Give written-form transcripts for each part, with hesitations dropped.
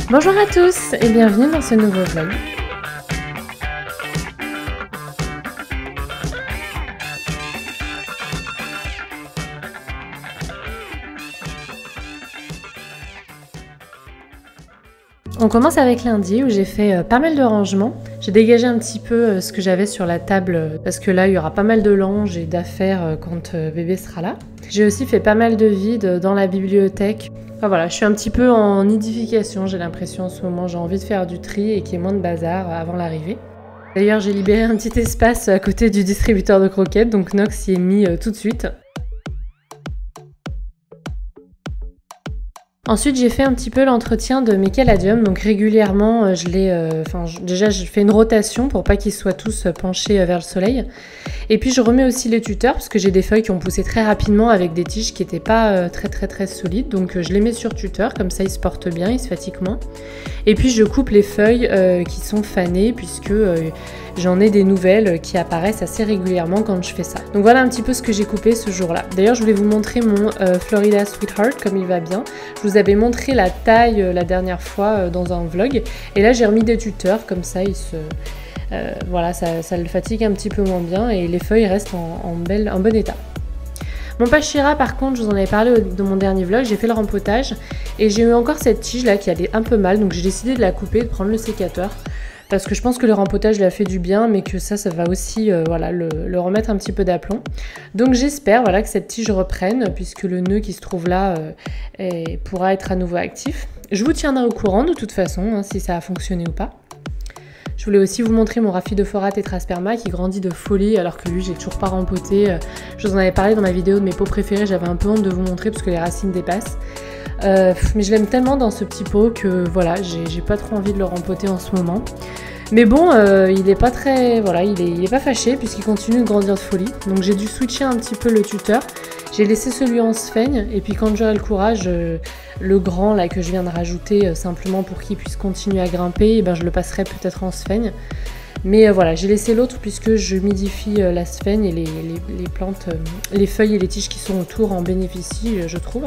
Bonjour à tous et bienvenue dans ce nouveau vlog. On commence avec lundi où j'ai fait pas mal de rangements. J'ai dégagé un petit peu ce que j'avais sur la table parce que là il y aura pas mal de linge et d'affaires quand bébé sera là. J'ai aussi fait pas mal de vide dans la bibliothèque. Enfin voilà, je suis un petit peu en nidification, j'ai l'impression en ce moment, j'ai envie de faire du tri et qu'il y ait moins de bazar avant l'arrivée. D'ailleurs j'ai libéré un petit espace à côté du distributeur de croquettes, donc Nox y est mis tout de suite. Ensuite, j'ai fait un petit peu l'entretien de mes caladiums, donc régulièrement, déjà je fais une rotation pour pas qu'ils soient tous penchés vers le soleil. Et puis je remets aussi les tuteurs parce que j'ai des feuilles qui ont poussé très rapidement avec des tiges qui n'étaient pas très solides, donc je les mets sur tuteur, comme ça ils se portent bien, ils se fatiguent moins. Et puis je coupe les feuilles qui sont fanées puisque j'en ai des nouvelles qui apparaissent assez régulièrement quand je fais ça. Donc voilà un petit peu ce que j'ai coupé ce jour-là. D'ailleurs, je voulais vous montrer mon Florida Sweetheart, comme il va bien. Je vous avais montré la taille la dernière fois dans un vlog. Et là, j'ai remis des tuteurs, comme ça, voilà, ça le fatigue un petit peu moins bien et les feuilles restent en bon état. Mon Pachira, par contre, je vous en avais parlé dans mon dernier vlog, j'ai fait le rempotage et j'ai eu encore cette tige là qui allait un peu mal, donc j'ai décidé de la couper, de prendre le sécateur. Parce que je pense que le rempotage lui a fait du bien, mais que ça va aussi voilà, le remettre un petit peu d'aplomb. Donc j'espère voilà, que cette tige reprenne, puisque le nœud qui se trouve là pourra être à nouveau actif. Je vous tiendrai au courant de toute façon, hein, si ça a fonctionné ou pas. Je voulais aussi vous montrer mon Rhaphidophora tetrasperma qui grandit de folie, alors que lui, j'ai toujours pas rempoté. Je vous en avais parlé dans ma vidéo de mes pots préférés, j'avais un peu honte de vous montrer parce que les racines dépassent. Mais je l'aime tellement dans ce petit pot que voilà, j'ai pas trop envie de le rempoter en ce moment. Mais bon, il est pas très, voilà, il est pas fâché puisqu'il continue de grandir de folie. Donc j'ai dû switcher un petit peu le tuteur. J'ai laissé celui en sphaigne et puis quand j'aurai le courage, le grand là que je viens de rajouter simplement pour qu'il puisse continuer à grimper, et ben je le passerai peut-être en sphaigne. Mais voilà, j'ai laissé l'autre puisque je humidifie la sphaigne et les plantes, les feuilles et les tiges qui sont autour en bénéficient, je trouve.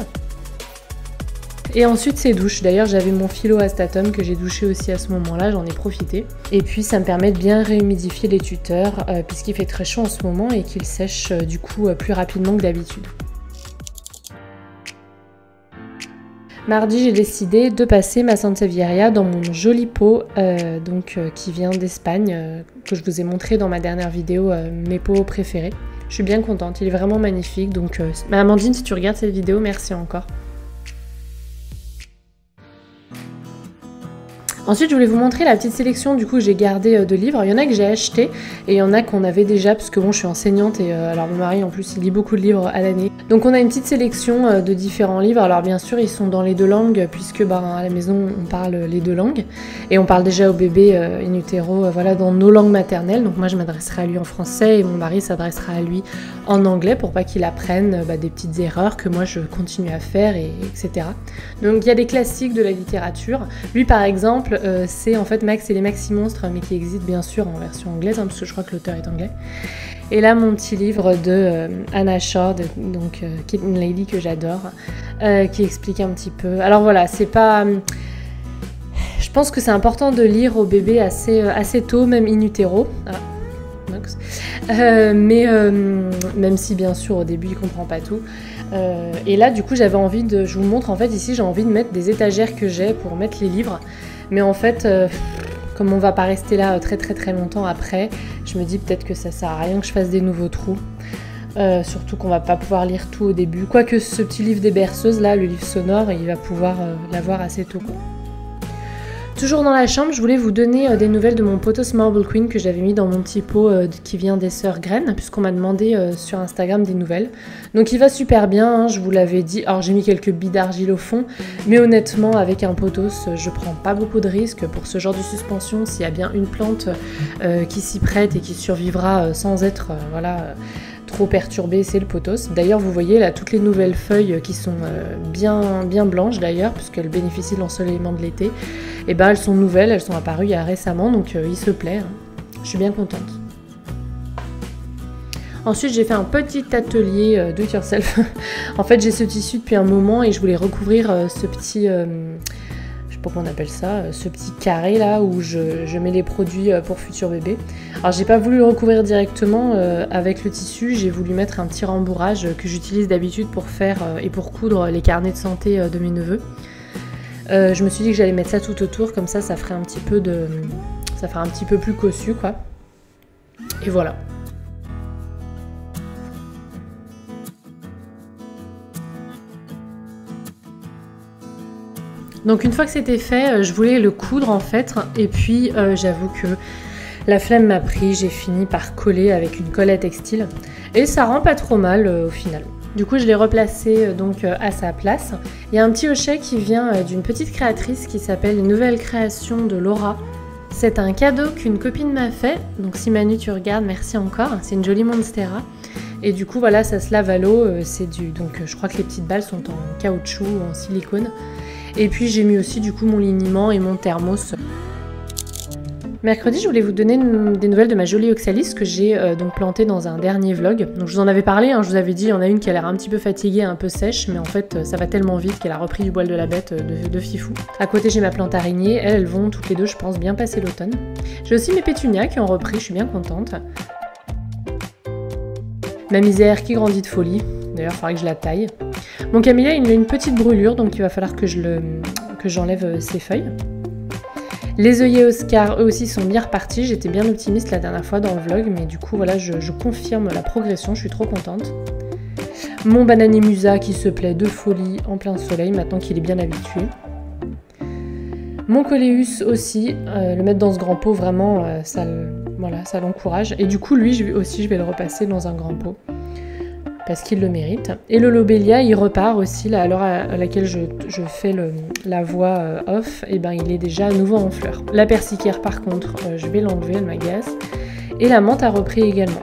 Et ensuite ces douches, d'ailleurs j'avais mon Phylloastatum que j'ai douché aussi à ce moment-là, j'en ai profité. Et puis ça me permet de bien réhumidifier les tuteurs puisqu'il fait très chaud en ce moment et qu'ils sèchent du coup plus rapidement que d'habitude. Mardi, j'ai décidé de passer ma Sansevieria dans mon joli pot qui vient d'Espagne, que je vous ai montré dans ma dernière vidéo, mes pots préférés. Je suis bien contente, il est vraiment magnifique, donc Amandine, si tu regardes cette vidéo, merci encore. Ensuite, je voulais vous montrer la petite sélection du coup j'ai gardé de livres. Il y en a que j'ai acheté et il y en a qu'on avait déjà parce que bon, je suis enseignante et alors mon mari en plus il lit beaucoup de livres à l'année. Donc on a une petite sélection de différents livres. Alors bien sûr, ils sont dans les deux langues puisque à la maison on parle les deux langues et on parle déjà au bébé in utero voilà, dans nos langues maternelles. Donc moi je m'adresserai à lui en français et mon mari s'adressera à lui en anglais pour pas qu'il apprenne des petites erreurs que moi je continue à faire etc. Donc il y a des classiques de la littérature. Lui par exemple, c'est en fait Max et les Maxi-Monstres, mais qui existe bien sûr en version anglaise, hein, parce que je crois que l'auteur est anglais. Et là, mon petit livre de Anna Shore, donc Kitten Lady que j'adore, qui explique un petit peu. Alors voilà, c'est pas... Je pense que c'est important de lire au bébé assez tôt, même in utero. Même si bien sûr au début il comprend pas tout. Et là du coup j'avais envie de... Je vous montre en fait ici, j'ai envie de mettre des étagères que j'ai pour mettre les livres. Mais en fait, comme on va pas rester là très longtemps après, je me dis peut-être que ça sert à rien que je fasse des nouveaux trous. Surtout qu'on va pas pouvoir lire tout au début. Quoique ce petit livre des berceuses là, le livre sonore, il va pouvoir l'avoir assez tôt quoi. Toujours dans la chambre, je voulais vous donner des nouvelles de mon Pothos Marble Queen que j'avais mis dans mon petit pot qui vient des sœurs Graines, puisqu'on m'a demandé sur Instagram des nouvelles. Donc il va super bien, hein, je vous l'avais dit. Alors j'ai mis quelques billes d'argile au fond, mais honnêtement avec un pothos, je prends pas beaucoup de risques pour ce genre de suspension. S'il y a bien une plante qui s'y prête et qui survivra sans être trop perturbée, c'est le pothos. D'ailleurs vous voyez là toutes les nouvelles feuilles qui sont bien blanches d'ailleurs, puisqu'elles bénéficient de l'ensoleillement de l'été. Et elles sont nouvelles, elles sont apparues il y a récemment, donc il se plaît, hein. Je suis bien contente. Ensuite, j'ai fait un petit atelier do it yourself. En fait, j'ai ce tissu depuis un moment et je voulais recouvrir ce petit... sais pas comment on appelle ça, ce petit carré là où je mets les produits pour futur bébé. Alors j'ai pas voulu le recouvrir directement avec le tissu, j'ai voulu mettre un petit rembourrage que j'utilise d'habitude pour faire et pour coudre les carnets de santé de mes neveux. Je me suis dit que j'allais mettre ça tout autour, comme ça ferait un petit peu ça ferait un petit peu plus cossu quoi. Et voilà. Donc une fois que c'était fait, je voulais le coudre en fait, et puis j'avoue que la flemme m'a pris, j'ai fini par coller avec une colle à textile, et ça rend pas trop mal au final. Du coup je l'ai replacé donc à sa place. Il y a un petit hochet qui vient d'une petite créatrice qui s'appelle Une nouvelle création de Laura. C'est un cadeau qu'une copine m'a fait, donc si Manu tu regardes, merci encore, c'est une jolie Monstera. Et du coup voilà, ça se lave à l'eau, donc je crois que les petites balles sont en caoutchouc ou en silicone. Et puis j'ai mis aussi du coup mon liniment et mon thermos. Mercredi, je voulais vous donner des nouvelles de ma jolie oxalis que j'ai donc plantée dans un dernier vlog. Donc je vous en avais parlé, hein, je vous avais dit, il y en a une qui a l'air un petit peu fatiguée, un peu sèche, mais en fait ça va tellement vite qu'elle a repris du poil de la bête de fifou. À côté j'ai ma plante araignée, elles vont toutes les deux je pense bien passer l'automne. J'ai aussi mes pétunias qui ont repris, je suis bien contente. Ma misère qui grandit de folie, d'ailleurs il faudrait que je la taille. Mon camélia il a une petite brûlure donc il va falloir que j'enlève ses feuilles. Les œillets Oscar eux aussi sont bien repartis, j'étais bien optimiste la dernière fois dans le vlog mais du coup voilà je confirme la progression, je suis trop contente. Mon bananier musa qui se plaît de folie en plein soleil maintenant qu'il est bien habitué. Mon coléus aussi, le mettre dans ce grand pot vraiment ça l'encourage et du coup lui je vais le repasser dans un grand pot. Parce qu'il le mérite. Et le lobelia, il repart aussi, là, à l'heure à laquelle je fais la voix off, et ben il est déjà à nouveau en fleurs. La persicaire par contre, je vais l'enlever, elle m'agace. Et la menthe a repris également.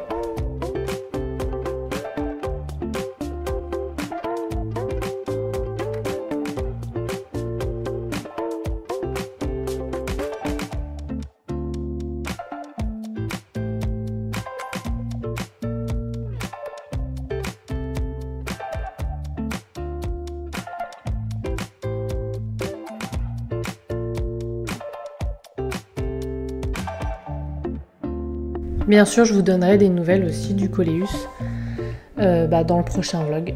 Bien sûr, je vous donnerai des nouvelles aussi du coléus dans le prochain vlog.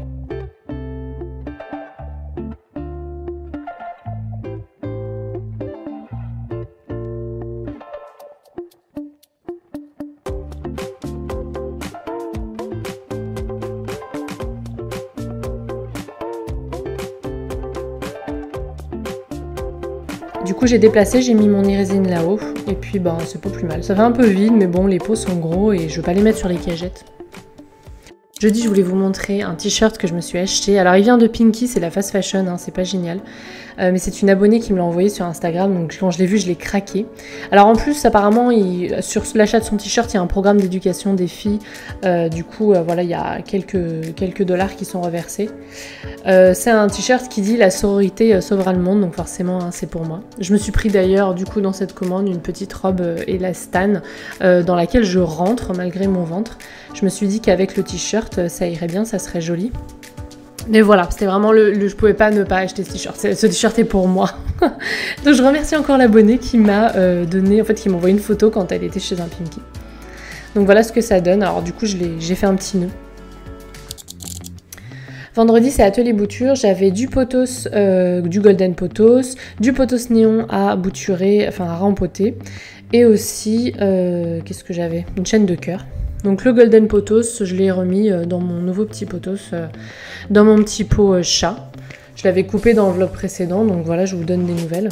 Du coup j'ai déplacé, j'ai mis mon irésine là-haut et puis c'est pas plus mal. Ça fait un peu vide mais bon les pots sont gros et je vais pas les mettre sur les cagettes. Jeudi je voulais vous montrer un t-shirt que je me suis acheté. Alors il vient de Pinky, c'est la fast fashion, hein, c'est pas génial. Mais c'est une abonnée qui me l'a envoyé sur Instagram, donc quand je l'ai vu je l'ai craqué. Alors en plus apparemment sur l'achat de son t-shirt il y a un programme d'éducation des filles. Du coup voilà il y a quelques dollars qui sont reversés. C'est un t-shirt qui dit la sororité sauvera le monde, donc forcément hein, c'est pour moi. Je me suis pris d'ailleurs du coup dans cette commande une petite robe élastane dans laquelle je rentre malgré mon ventre. Je me suis dit qu'avec le t-shirt ça irait bien, ça serait joli. Mais voilà, c'était vraiment je pouvais pas ne pas acheter ce t-shirt. Ce t-shirt est pour moi. Donc je remercie encore l'abonnée qui m'a qui m'a envoyé une photo quand elle était chez un Pinky. Donc voilà ce que ça donne. Alors du coup j'ai fait un petit nœud. Vendredi c'est atelier bouture, j'avais du potos, du golden potos, du potos néon à bouturer, enfin à rempoter, et aussi, qu'est-ce que j'avais? Une chaîne de cœur. Donc le golden potos, je l'ai remis dans mon nouveau petit potos, dans mon petit pot chat. Je l'avais coupé dans le vlog précédent, donc voilà, je vous donne des nouvelles.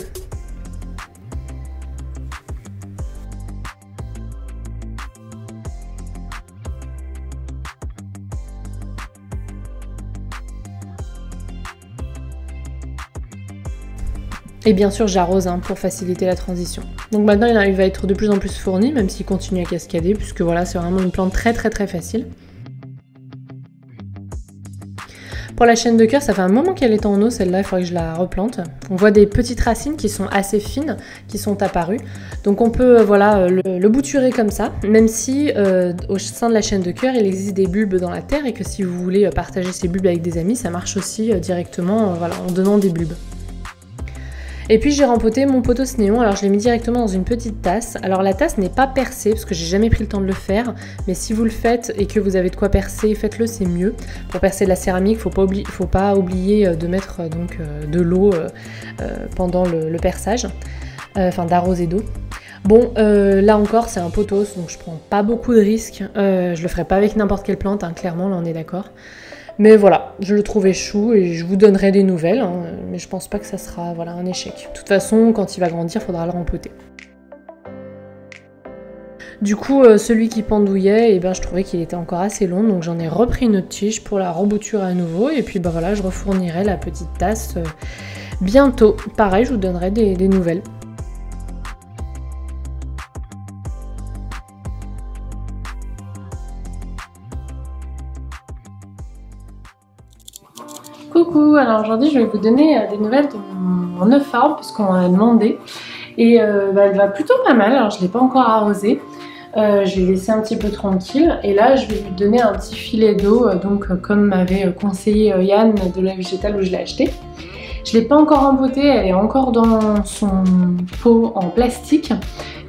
Et bien sûr j'arrose hein, pour faciliter la transition. Donc maintenant il va être de plus en plus fourni, même s'il continue à cascader, puisque voilà c'est vraiment une plante très facile. Pour la chaîne de cœur, ça fait un moment qu'elle est en eau, celle-là, il faudrait que je la replante. On voit des petites racines qui sont assez fines, qui sont apparues. Donc on peut le bouturer comme ça, même si au sein de la chaîne de cœur, il existe des bulbes dans la terre et que si vous voulez partager ces bulbes avec des amis, ça marche aussi directement en donnant des bulbes. Et puis j'ai rempoté mon potos néon, alors je l'ai mis directement dans une petite tasse. Alors la tasse n'est pas percée parce que j'ai jamais pris le temps de le faire, mais si vous le faites et que vous avez de quoi percer, faites-le, c'est mieux. Pour percer de la céramique, faut pas oublier de mettre donc de l'eau pendant le perçage, enfin d'arroser d'eau. Bon, là encore c'est un potos, donc je prends pas beaucoup de risques. Je le ferai pas avec n'importe quelle plante, hein, clairement, là on est d'accord. Mais voilà, je le trouvais chou et je vous donnerai des nouvelles, hein, mais je pense pas que ça sera voilà, un échec. De toute façon, quand il va grandir, il faudra le rempoter. Du coup, celui qui pendouillait, eh ben, je trouvais qu'il était encore assez long, donc j'en ai repris une autre tige pour la rebouture à nouveau. Et puis bah, voilà, je refournirai la petite tasse bientôt. Pareil, je vous donnerai des nouvelles. Coucou, alors aujourd'hui je vais vous donner des nouvelles de mon euphorbia puisqu'on m'a demandé et bah, elle va plutôt pas mal, alors je ne l'ai pas encore arrosée, je l'ai laissée un petit peu tranquille et là je vais lui donner un petit filet d'eau donc comme m'avait conseillé Yann de la végétale où je l'ai acheté. Je ne l'ai pas encore embotée, elle est encore dans son pot en plastique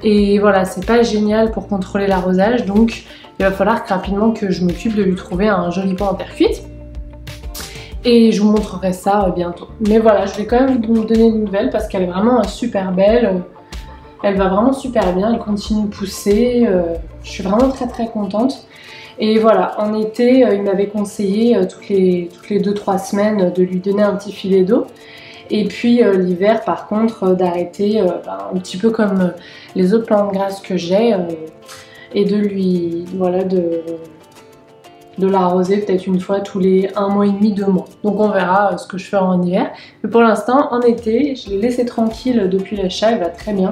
et voilà, c'est pas génial pour contrôler l'arrosage, donc il va falloir rapidement que je m'occupe de lui trouver un joli pot en terre cuite. Et je vous montrerai ça bientôt. Mais voilà, je vais quand même vous donner une nouvelle parce qu'elle est vraiment super belle. Elle va vraiment super bien, elle continue de pousser. Je suis vraiment très contente. Et voilà, en été, il m'avait conseillé toutes les 2-3 semaines de lui donner un petit filet d'eau. Et puis l'hiver, par contre, d'arrêter un petit peu comme les autres plantes grasses que j'ai et de lui, voilà, de l'arroser peut-être une fois tous les 1 mois et demi, 2 mois. Donc on verra ce que je ferai en hiver. Mais pour l'instant, en été, je l'ai laissé tranquille depuis l'achat, elle va très bien.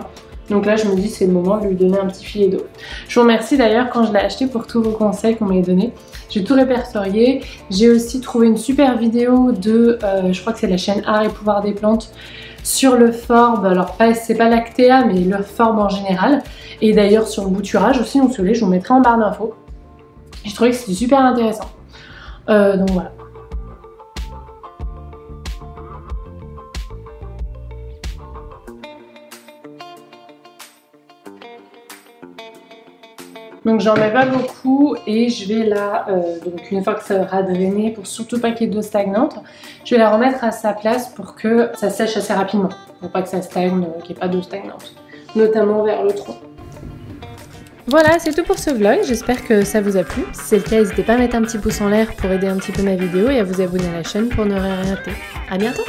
Donc là, je me dis c'est le moment de lui donner un petit filet d'eau. Je vous remercie d'ailleurs quand je l'ai acheté pour tous vos conseils qu'on m'a donnés. J'ai tout répertorié. J'ai aussi trouvé une super vidéo de, je crois que c'est la chaîne Art et Pouvoir des Plantes, sur l'euphorbia, alors c'est pas l'Actea, mais l'euphorbia en général. Et d'ailleurs sur le bouturage aussi, donc je vous mettrai en barre d'infos. J'ai trouvé que c'était super intéressant. Donc voilà. Donc j'en mets pas beaucoup et je vais la, donc une fois que ça aura drainé, pour surtout pas qu'il y ait d'eau stagnante, je vais la remettre à sa place pour que ça sèche assez rapidement. Pour pas que ça stagne, qu'il n'y ait pas d'eau stagnante. Notamment vers le tronc. Voilà, c'est tout pour ce vlog, j'espère que ça vous a plu. Si c'est le cas, n'hésitez pas à mettre un petit pouce en l'air pour aider un petit peu ma vidéo et à vous abonner à la chaîne pour ne rien rater. A bientôt!